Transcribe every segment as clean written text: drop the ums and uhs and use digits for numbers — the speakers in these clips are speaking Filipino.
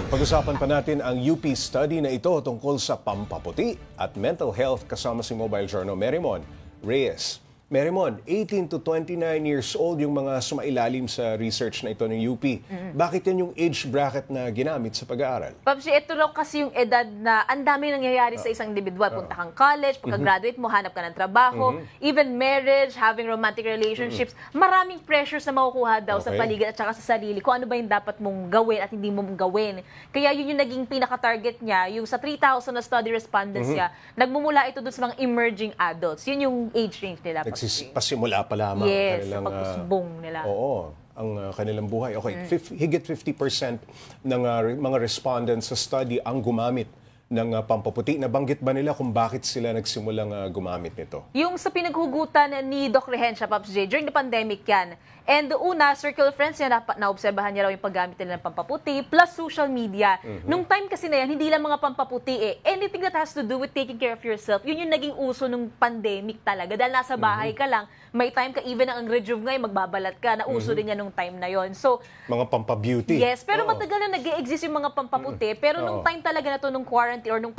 Pag-usapan pa natin ang UP study na ito tungkol sa pampaputi at mental health kasama si Mobile Journal Merrimon Reyes. Merrimon, 18 to 29 years old yung mga sumailalim sa research na ito ng UP. Bakit yan yung age bracket na ginamit sa pag-aaral? Papsi, ito raw kasi yung edad na ang dami nangyayari sa isang individual. Punta kang college, pagka-graduate mo, hanap ka ng trabaho, even marriage, having romantic relationships. Maraming pressures na makukuha daw sa paligid at saka sa sarili kung ano ba yung dapat mong gawin at hindi mo gawin. Kaya yun yung naging pinaka-target niya, yung sa 3,000 na study respondents niya, nagmumula ito dun sa mga emerging adults. Yun yung age range nila. Pasimula pa lamang. Yes, sa pag-usbong nila. Oo, ang kanilang buhay. Okay, higit 50% ng mga respondents sa study ang gumamit ng pampaputi. Nabanggit ba nila kung bakit sila nagsimulang gumamit nito? Yung sa pinaghugutan ni Doc Rehencia, Pops J, during the pandemic yan. And una, circle of friends niya, naobserbahan niya raw yung paggamit nila ng pampaputi, plus social media. Nung time kasi na yan, hindi lang mga pampaputi anything that has to do with taking care of yourself, yun yung naging uso nung pandemic talaga. Dahil nasa bahay ka lang, may time ka, even ang rejuve ngayon, magbabalat ka, na uso din yan nung time na yon. So, mga pampabeauty. Yes, pero matagal na nag-e-exist yung mga pampaputi, pero nung time talaga na to, nung quarantine or nung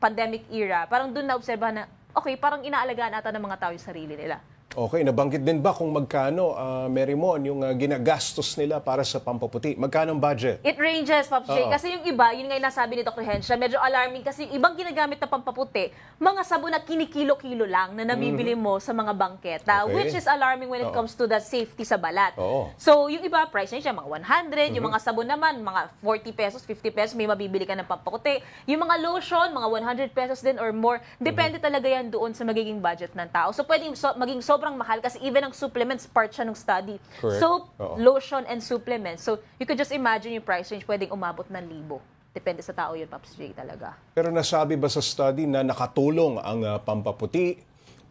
pandemic era, parang doon naobserbahan na, okay, parang inaalagaan ata ng mga tao yung sarili nila. Okay, nabanggit din ba kung magkano, Merrimon, yung ginagastos nila para sa pampaputi? Magkano ang budget? It ranges, Pops J. Kasi yung iba, yun nga yung nasabi ni Dr. Hensha, medyo alarming kasi yung ibang ginagamit na pampaputi, mga sabon na kinikilo-kilo lang na nabibili mo sa mga bangketa, which is alarming when it comes to the safety sa balat. So, yung iba, price niya mga 100, yung mga sabon naman, mga 40 pesos, 50 pesos, may mabibili ka ng pampaputi. Yung mga lotion, mga 100 pesos din or more, depende talaga yan doon sa magiging budget ng tao. So, pwedeng maging sobrang mahal kasi even ang supplements part siya ng study. Correct. Soap, lotion, and supplements. So, you could just imagine yung price range pwedeng umabot ng 1,000. Depende sa tao yun, Pops J, talaga. Pero nasabi ba sa study na nakatulong ang pampaputi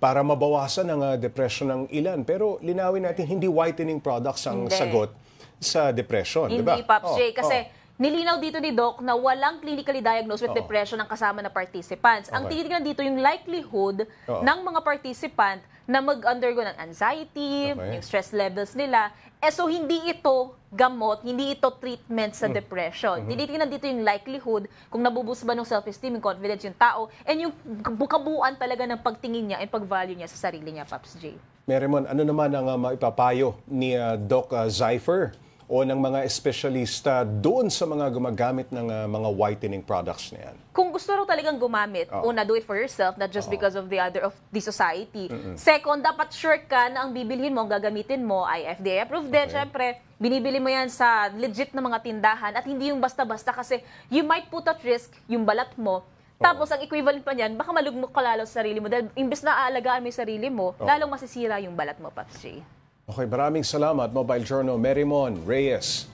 para mabawasan ang depression ng ilan? Pero linawin natin, hindi whitening products ang sagot sa depression, di ba? Hindi, Pops J, kasi nilinaw dito ni Doc na walang clinically diagnosed with depression ang kasama na participants. Ang tinitingnan dito yung likelihood ng mga participant na mag-undergo ng anxiety, yung stress levels nila. So, hindi ito gamot, hindi ito treatment sa depression. Tinitingnan dito yung likelihood kung nabuboost ba ng self-esteem, yung confidence yung tao, and yung kabuuan talaga ng pagtingin niya and pag-value niya sa sarili niya, Pops J. Merrimon, ano naman ang maipapayo ni Doc Zyfer o ng mga espesyalista doon sa mga gumagamit ng mga whitening products na yan? Kung gusto raw talagang gumamit, una, do it for yourself, not just because of the society. Second, dapat sure ka na ang bibilhin mo, ang gagamitin mo ay FDA approved din. Siyempre, binibili mo yan sa legit na mga tindahan at hindi yung basta-basta kasi you might put at risk yung balat mo. Tapos, ang equivalent pa niyan, baka malugmok ka lalo sa sarili mo dahil imbes na aalagaan mo yung sarili mo, lalong masisira yung balat mo, Pops J. Okay, maraming salamat, Mobile Journal Merrimon Reyes.